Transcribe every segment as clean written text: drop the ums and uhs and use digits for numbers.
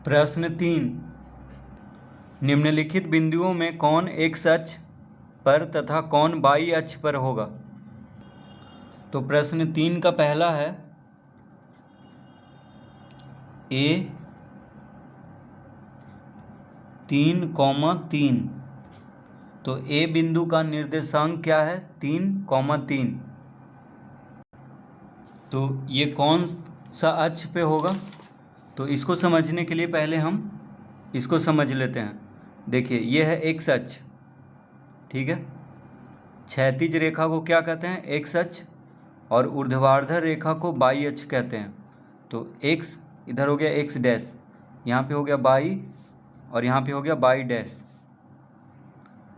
प्रश्न 3, निम्नलिखित बिंदुओं में कौन एक्स अक्ष पर तथा कौन वाई अक्ष पर होगा। तो प्रश्न 3 का पहला है A 3,3। तो A बिंदु का निर्देशांक क्या है 3,3। तो ये कौन सा अक्ष पे होगा। तो इसको समझने के लिए पहले हम इसको समझ लेते हैं। देखिए ये है एक्स अक्ष, ठीक है। क्षैतिज रेखा को क्या कहते हैं एक्स अक्ष, और ऊर्ध्वाधर रेखा को वाई अक्ष कहते हैं। तो एक्स इधर हो गया एक्स डैश, यहाँ पे हो गया वाई, और यहाँ पे हो गया वाई डैश।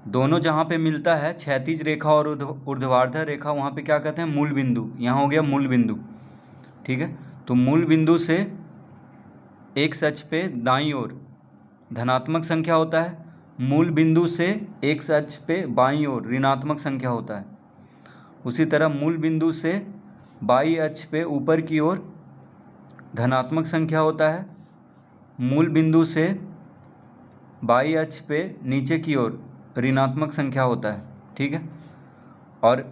दोनों जहाँ पे मिलता है क्षैतिज रेखा और ऊर्ध्वाधर रेखा, वहाँ पे क्या कहते हैं मूल बिंदु। यहाँ हो गया मूल बिंदु, ठीक है। तो मूल बिंदु से एक्स अक्ष पे दाईं ओर धनात्मक संख्या होता है, मूल बिंदु से एक्स अक्ष पे बाईं ओर ऋणात्मक संख्या होता है। उसी तरह मूल बिंदु से बाई अक्ष पे ऊपर की ओर धनात्मक संख्या होता है, मूल बिंदु से बाई अक्ष पे नीचे की ओर ऋणात्मक संख्या होता है, ठीक है। और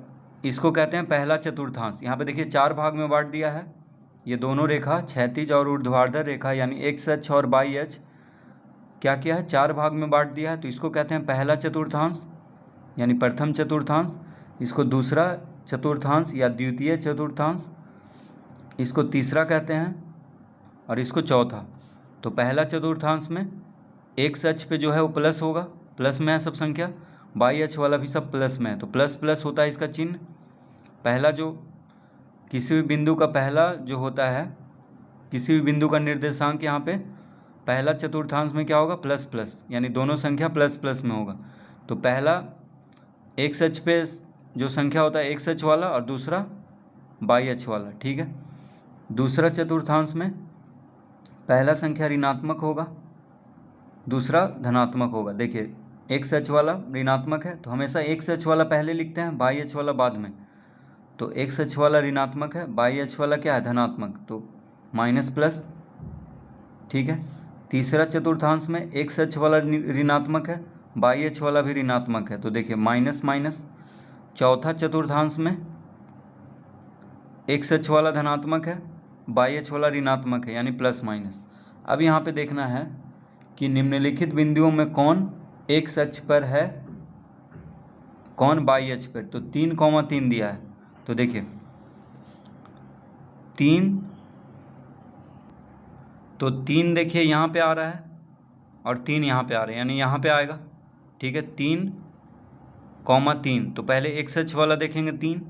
इसको कहते हैं पहला चतुर्थांश। यहाँ पे देखिए 4 भाग में बांट दिया है। ये दोनों रेखा क्षैतिज और ऊर्ध्वाधर रेखा यानी एक्स अक्ष और वाई अक्ष क्या किया है 4 भाग में बांट दिया है। तो इसको कहते हैं पहला चतुर्थांश यानी प्रथम चतुर्थांश, इसको दूसरा चतुर्थांश या द्वितीय चतुर्थांश, इसको तीसरा कहते हैं, और इसको चौथा। तो पहला चतुर्थांश में एक्स अक्ष पे जो है वो प्लस होगा, प्लस में है सब संख्या, वाई अक्ष वाला भी सब प्लस में है, तो प्लस प्लस होता है इसका चिन्ह। पहला जो किसी भी बिंदु का पहला जो होता है, किसी भी बिंदु का निर्देशांक यहाँ पे पहला चतुर्थांश में क्या होगा प्लस प्लस, यानी दोनों संख्या प्लस प्लस में होगा। तो पहला एक्स अक्ष पे जो संख्या होता है एक्स अक्ष वाला, और दूसरा वाई अक्ष वाला, ठीक है। दूसरा चतुर्थांश में पहला संख्या ऋणात्मक होगा, दूसरा धनात्मक होगा। देखिए एक्स अक्ष वाला ऋणात्मक है तो हमेशा एक्स अक्ष वाला पहले लिखते हैं, वाई अक्ष वाला बाद में। तो एक्स अक्ष वाला ऋणात्मक है, वाई अक्ष वाला क्या है धनात्मक, तो माइनस प्लस, ठीक है। तीसरा चतुर्थांश में एक्स अक्ष वाला ऋणात्मक है, वाई अक्ष वाला भी ऋणात्मक है, तो देखिए माइनस माइनस। चौथा चतुर्थांश में एक्स अक्ष वाला धनात्मक है, वाई अक्ष वाला ऋणात्मक है, यानी प्लस माइनस। अब यहाँ पे देखना है कि निम्नलिखित बिंदुओं में कौन एक्स अक्ष पर है कौन वाई अक्ष पर। तो 3,3 दिया है, तो देखिए 3, तो 3 देखिए यहाँ पे आ रहा है और 3 यहाँ पे आ रहा है, यानी यहाँ पे आएगा, ठीक है। 3,3, तो पहले एक्स अक्ष वाला देखेंगे 3,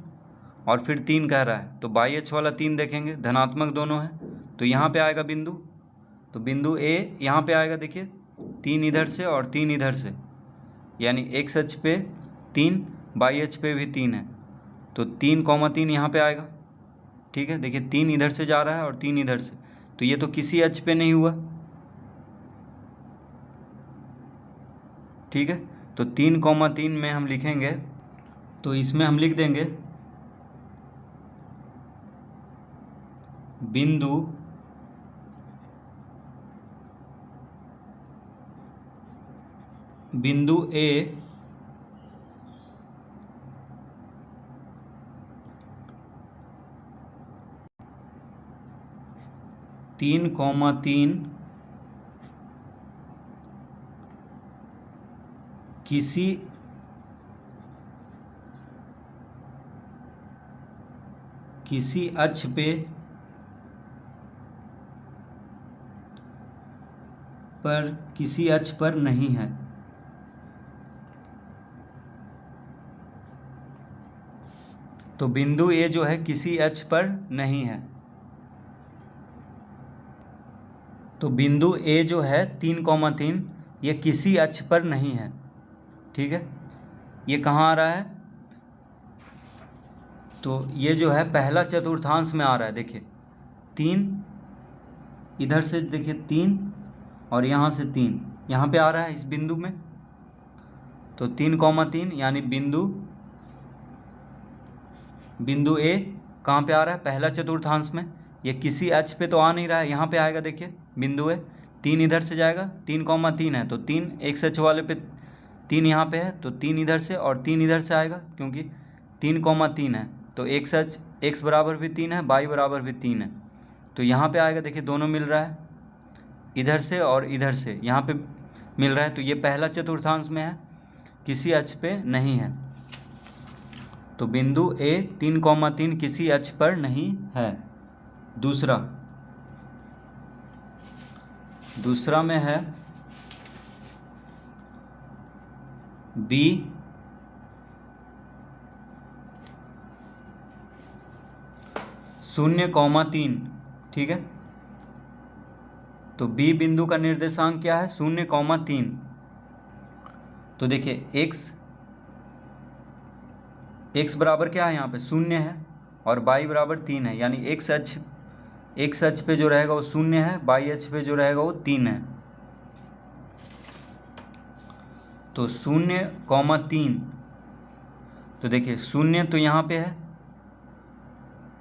और फिर 3 कह रहा है तो वाई अक्ष वाला 3 देखेंगे, धनात्मक दोनों है, तो यहाँ पे आएगा बिंदु। तो बिंदु ए यहाँ पे आएगा, देखिए 3 इधर से और 3 इधर से, यानी एक्स अक्ष पे 3, वाई अक्ष पे भी 3 है, तो 3,3 यहाँ पे आएगा, ठीक है। देखिए 3 इधर से जा रहा है और 3 इधर से, तो ये तो किसी अक्ष पे नहीं हुआ, ठीक है। तो 3,3 में हम लिखेंगे, तो इसमें हम लिख देंगे बिंदु ए तीन कौमा तीन किसी अक्ष पे किसी अक्ष पर नहीं है। तो बिंदु ए जो है किसी अक्ष पर नहीं है। तो बिंदु ए जो है 3,3 ये किसी अक्ष पर नहीं है, ठीक है। ये कहाँ आ रहा है, तो ये जो है पहला चतुर्थांश में आ रहा है। देखिए 3 इधर से, देखिए 3 और यहाँ से 3 यहाँ पे आ रहा है इस बिंदु में, तो 3,3 यानी बिंदु ए कहाँ पे आ रहा है पहला चतुर्थांश में। ये किसी अक्ष पे तो आ नहीं रहा है, यहाँ पे आएगा, देखिए बिंदु ए 3 इधर से जाएगा, 3,3 है तो 3 एक्स अक्ष वाले पे 3 यहाँ पे है तो 3 इधर से और 3 इधर से आएगा, क्योंकि 3,3 है तो एक्स अक्ष एक्स बराबर भी 3 है, वाई बराबर भी 3 है। तो यहाँ पे आएगा, देखिए दोनों मिल रहा है, इधर से और इधर से यहाँ पे मिल रहा है, तो ये पहला चतुर्थांश में है, किसी अक्ष पे नहीं है। तो बिंदु ए 3,3 किसी अक्ष पर नहीं है। दूसरा में है बी 0,3, ठीक है। तो बी बिंदु का निर्देशांक क्या है, 0,3। तो देखिए एक्स बराबर क्या है, यहाँ पे 0 है और वाई बराबर 3 है, यानी एक्स अक्ष पे जो रहेगा वो 0 है, वाई अक्ष पे जो रहेगा वो 3 है। तो 0,3, तो देखिए 0 तो यहाँ पे है,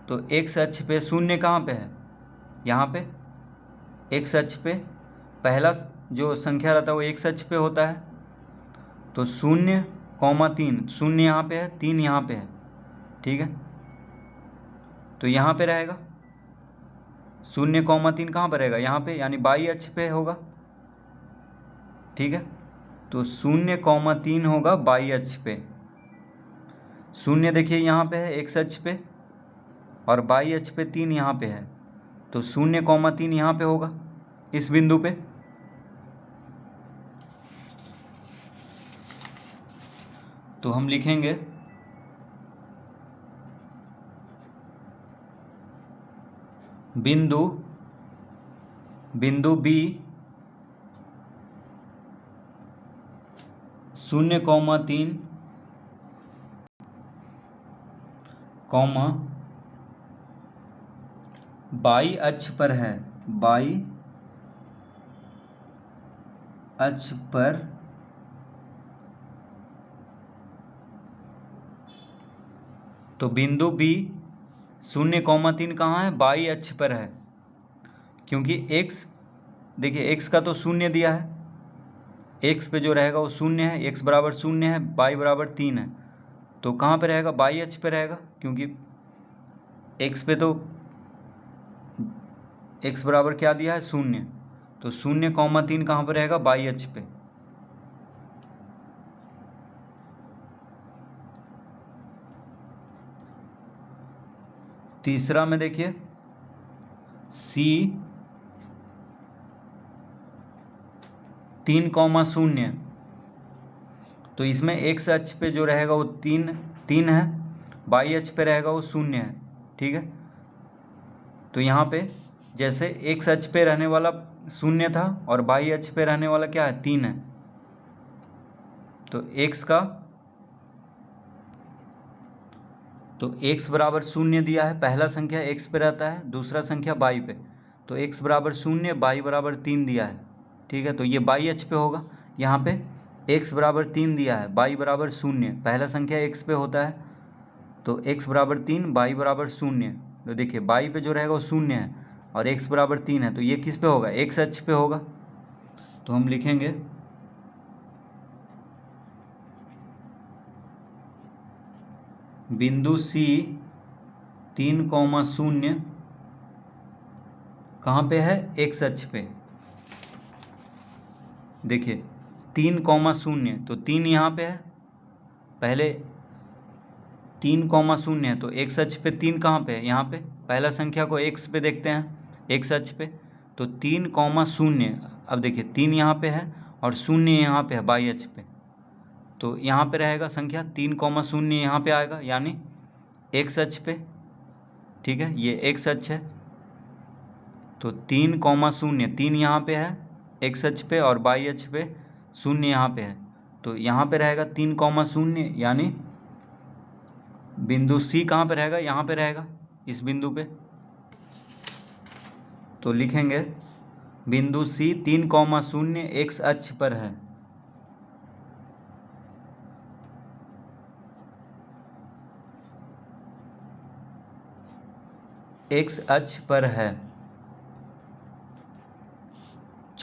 तो एक्स अक्ष पे 0 कहाँ पे है, यहाँ पे एक्स अक्ष पे पहला जो संख्या रहता है वो एक्स अक्ष पे होता है। तो 0,3, 0 यहाँ पे है, 3 यहाँ पे है, ठीक है। तो यहाँ पे रहेगा 0,3 कहाँ पर रहेगा, यहाँ पे, यानी वाई अक्ष पे होगा, ठीक है। तो 0,3 होगा वाई अक्ष पे। 0 देखिए यहाँ पे है एक्स अक्ष पे और वाई अक्ष पे 3 यहाँ पे है, तो 0,3 यहाँ पे होगा इस बिंदु पे। तो हम लिखेंगे बिंदु बी 0,3 वाई अक्ष पर है, वाई अक्ष पर तो बिंदु बी 0,3 कहाँ है, वाई अक्ष पर है, क्योंकि एक्स, देखिए एक्स का तो 0 दिया है, एक्स पे जो रहेगा वो 0 है, एक्स बराबर 0 है, वाई बराबर 3 है, तो कहाँ पे रहेगा, वाई अक्ष पे रहेगा, क्योंकि एक्स पे तो एक्स बराबर क्या दिया है, 0, तो 0,3 कहाँ पर रहेगा, वाई अक्ष पे। तीसरा में देखिए सी 3,0, तो इसमें एक्स अक्ष पे जो रहेगा वो 3 है, वाई अक्ष पे रहेगा वो 0 है, ठीक है। तो यहाँ पे जैसे एक्स अक्ष पे रहने वाला 0 था और वाई अक्ष पे रहने वाला क्या है, 3 है, तो एक्स बराबर 0 दिया है, पहला संख्या एक्स पे रहता है, दूसरा संख्या वाई पे, तो एक्स बराबर 0, वाई बराबर 3 दिया है, ठीक है। तो ये वाई अक्ष पे होगा, यहाँ पे एक्स बराबर 3 दिया है, वाई बराबर 0, पहला संख्या एक्स पे होता है, तो एक्स बराबर 3, वाई बराबर 0, तो देखिए वाई पे जो रहेगा वो 0 है और एक्स बराबर 3 है, तो ये किस पे होगा, एक्स अक्ष पे होगा। तो हम लिखेंगे बिंदु सी 3,0 कहाँ पे है, एक्स अक्ष पे। देखिए 3,0, तो 3 यहाँ पे है, पहले 3,0 है, तो एक्स अक्ष पे 3 कहाँ पे है, यहाँ पे, पहला संख्या को एक्स पे देखते हैं, एक्स अक्ष पे, तो 3,0, अब देखिए 3 यहाँ पे है और 0 यहाँ पे है वाई अक्ष पे, तो यहाँ पे रहेगा संख्या 3,0 यहाँ पे आएगा, यानी एक्स अक्ष पे, ठीक है, ये एक्स अक्ष है, तो 3,0, 3 यहाँ पे है एक्स अक्ष पे और वाई अक्ष पे 0 यहाँ पे है, तो यहाँ पे रहेगा 3,0, यानी बिंदु सी कहाँ पे रहेगा, यहाँ पे रहेगा इस बिंदु पे। तो लिखेंगे बिंदु सी 3,0 एक्स अक्ष पर है, एक्स अक्ष पर है।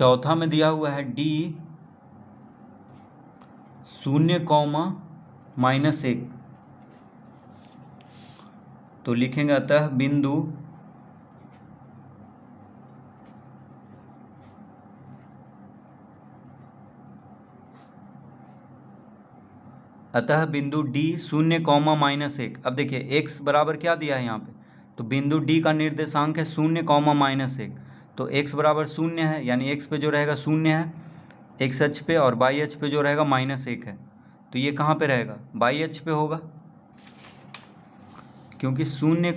चौथा में दिया हुआ है D 0, -1, तो लिखेंगे अतः बिंदु D 0, -1। अब देखिए x बराबर क्या दिया है यहाँ पे, तो बिंदु D का निर्देशांक है 0, -1, तो x बराबर 0 है, यानी x पे जो रहेगा 0 है x अक्ष पे, और y अक्ष पे जो रहेगा -1 है। तो ये कहाँ पे रहेगा, y अक्ष पे होगा, क्योंकि 0,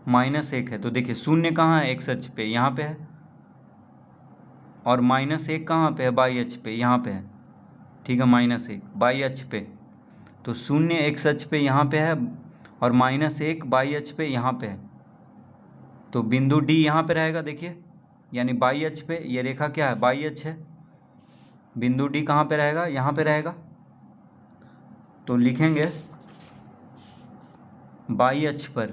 -1 है। तो देखिए 0 कहाँ है, x अक्ष पे, यहाँ पे है, और -1 कहाँ पे है, y अक्ष पे, यहाँ पे है। ठीक है, -1 y अक्ष पे, तो 0 x अक्ष पे यहाँ पे है, और -1 y अक्ष पे यहाँ पे है। तो बिंदु D यहाँ पे रहेगा, देखिए, यानी y अक्ष पे, ये रेखा क्या है, y अक्ष है। बिंदु D कहाँ पे रहेगा, यहाँ पे रहेगा। तो लिखेंगे y अक्ष पर,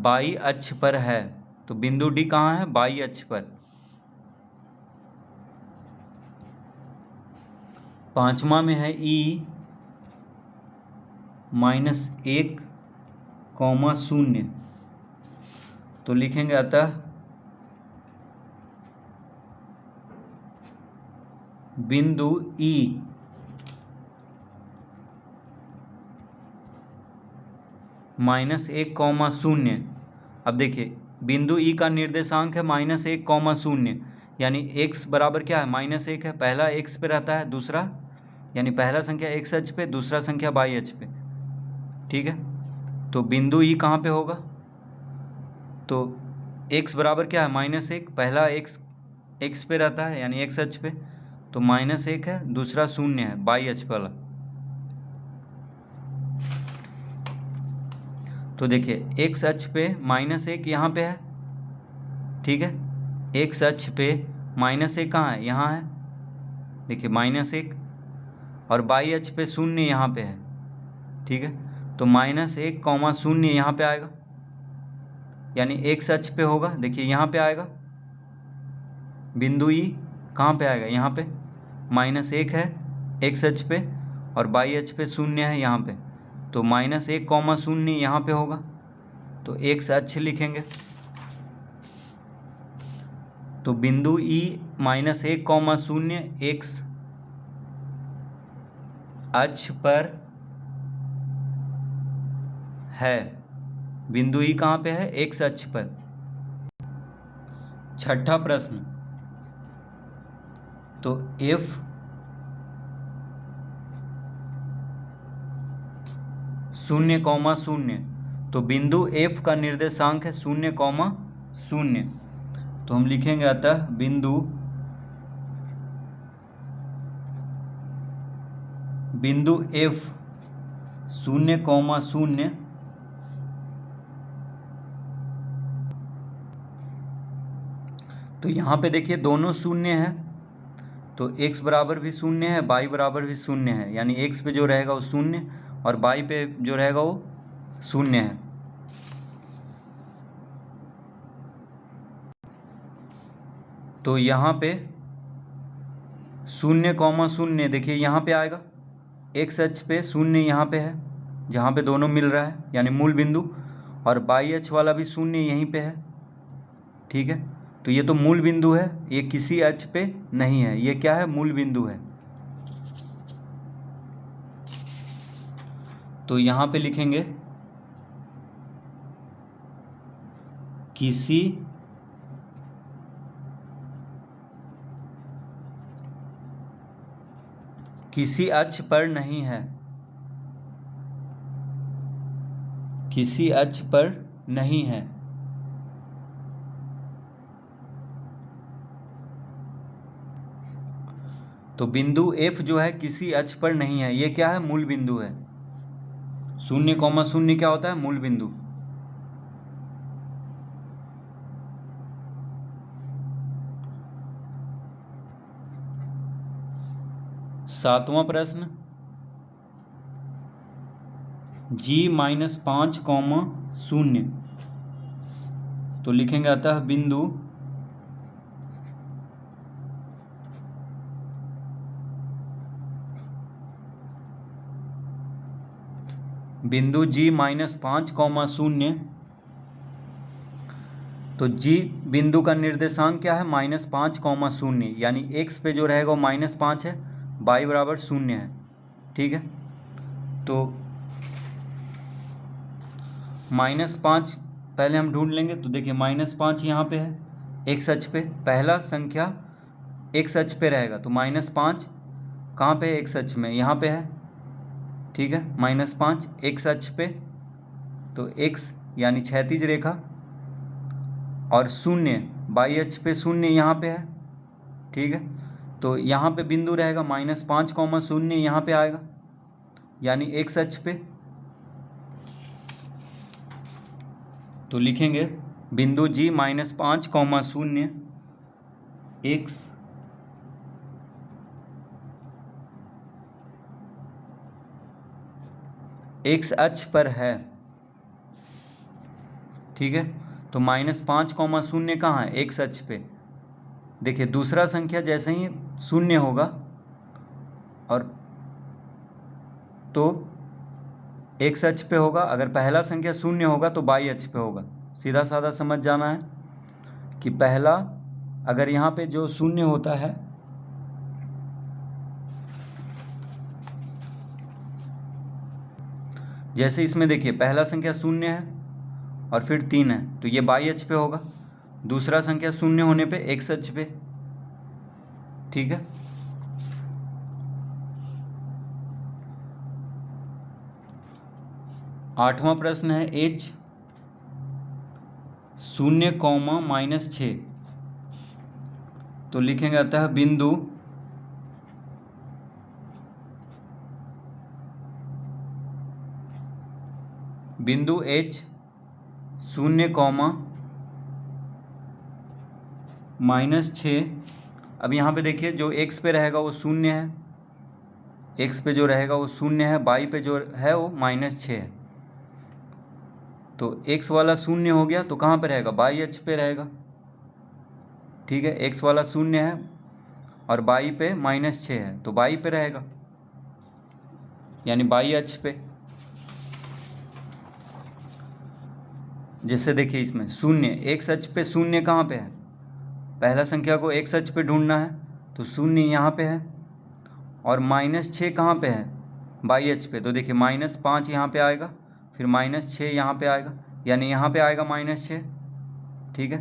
y अक्ष पर है। तो बिंदु D कहाँ है, y अक्ष पर। पांचवा में है E -1, 0, तो लिखेंगे अतः बिंदु E -1, 0। अब देखिए बिंदु E का निर्देशांक है -1, 0, यानी x बराबर क्या है, -1 है। पहला x पे रहता है, दूसरा यानी पहला संख्या x अक्ष पे, दूसरा संख्या y अक्ष पे। ठीक है, तो बिंदु E कहाँ पे होगा, तो x बराबर क्या है, -1, पहला x पे रहता है, यानी x अक्ष पे, तो -1 है, दूसरा 0 है y अक्ष वाला। तो देखिए x अक्ष पे -1 यहाँ पे है। ठीक है, x अक्ष पे -1 कहाँ है, यहाँ है, देखिए -1, और y अक्ष पे 0 यहाँ पे है। ठीक है, तो -1, 0 यहाँ पे आएगा, यानी x अक्ष पे होगा, देखिए यहाँ पे आएगा। बिंदु E कहाँ पे आएगा, यहाँ पे, -1 है x अक्ष पे, और y अक्ष पे 0 है यहाँ पे, तो -1, 0 यहाँ पे होगा, तो x अक्ष लिखेंगे। तो बिंदु E -1, 0 x अक्ष पर है। बिंदु E कहाँ पे है, x अक्ष पर। छठा प्रश्न, तो f 0, 0, तो बिंदु F का निर्देशांक है 0, 0, तो हम लिखेंगे अतः बिंदु F 0, 0, तो यहाँ पे देखिए दोनों 0 है, तो x बराबर भी 0 है, y बराबर भी 0 है, यानी x पे जो रहेगा वो 0, और y पे जो रहेगा वो 0 है। तो यहाँ पे 0, 0, देखिए यहाँ पे आएगा, x अक्ष पे 0 यहाँ पे है, जहाँ पे दोनों मिल रहा है, यानी मूल बिंदु, और y अक्ष वाला भी 0 यहीं पे है। ठीक है, तो ये तो मूल बिंदु है, ये किसी अक्ष पे नहीं है, ये क्या है, मूल बिंदु है। तो यहाँ पे लिखेंगे किसी अक्ष पर नहीं है, किसी अक्ष पर नहीं है। तो बिंदु F जो है किसी अक्ष पर नहीं है, ये क्या है, मूल बिंदु है। 0, 0 क्या होता है, मूल बिंदु। सातवां प्रश्न, G-5, 0, तो लिखेंगे अतः बिंदु G-5, 0, तो G बिंदु का निर्देशांक क्या है, -5, 0, यानी x पे जो रहेगा वो -5 है, y बराबर 0 है। ठीक है, तो -5 पहले हम ढूंढ लेंगे। तो देखिए -5 यहाँ पे है x अक्ष पे, पहला संख्या x अक्ष पे रहेगा, तो -5 कहाँ पे है, x अक्ष में, यहाँ पे है। ठीक है, -5 x अक्ष पे, तो x यानी क्षैतिज रेखा, और 0 y अक्ष पे 0 यहाँ पे है। ठीक है, तो यहाँ पे बिंदु रहेगा -5, 0 यहाँ पे आएगा, यानी x अक्ष पे। तो लिखेंगे बिंदु G-5, 0 x अक्ष पर है। ठीक है, तो -5, 0 कहाँ है, x अक्ष पे। देखिए दूसरा संख्या जैसे ही 0 होगा और तो x अक्ष पे होगा, अगर पहला संख्या 0 होगा तो y अक्ष पे होगा। सीधा साधा समझ जाना है कि पहला अगर यहाँ पे जो 0 होता है, जैसे इसमें देखिए पहला संख्या 0 है और फिर 3 है, तो ये y अक्ष पे होगा। दूसरा संख्या 0 होने पे x अक्ष पे। ठीक है, आठवां प्रश्न है h 0, -6, तो लिखेंगे अतः बिंदु h 0, -6। अब यहाँ पे देखिए जो x पे रहेगा वो 0 है, x पे जो रहेगा वो 0 है, y पे जो है वो -6 है। तो x वाला 0 हो गया तो कहाँ पे रहेगा, y अक्ष पे रहेगा। ठीक है, x वाला 0 है और y पे -6 है, तो y पे रहेगा, यानी y अक्ष पे। जैसे देखिए इसमें 0 x अक्ष पे 0 कहाँ पे है, पहला संख्या को x अक्ष पे ढूंढना है, तो 0 यहाँ पे है, और -6 कहाँ पे है, y अक्ष पे। तो देखिए -5 यहाँ पे आएगा, फिर -6 यहाँ पे आएगा, यानी यहाँ पे आएगा -6। ठीक है,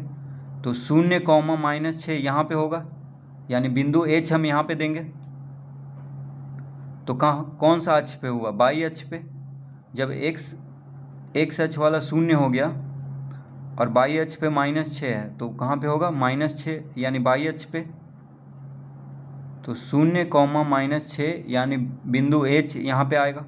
तो 0, -6 यहाँ पे होगा, यानी बिंदु h हम यहाँ पे देंगे। तो कहाँ कौन सा अक्ष पे हुआ, y अक्ष पे। जब x अक्ष वाला 0 हो गया और y अक्ष पे -6 है, तो कहाँ पे होगा, -6 यानी y अक्ष पे। तो 0, -6 यानी बिंदु h यहाँ पे आएगा।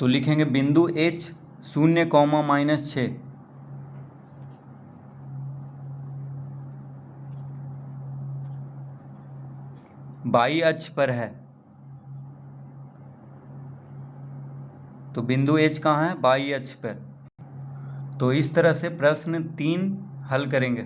तो लिखेंगे बिंदु h 0, -6 y अक्ष पर है। तो बिंदु h कहाँ है, y अक्ष पर। तो इस तरह से प्रश्न 3 हल करेंगे।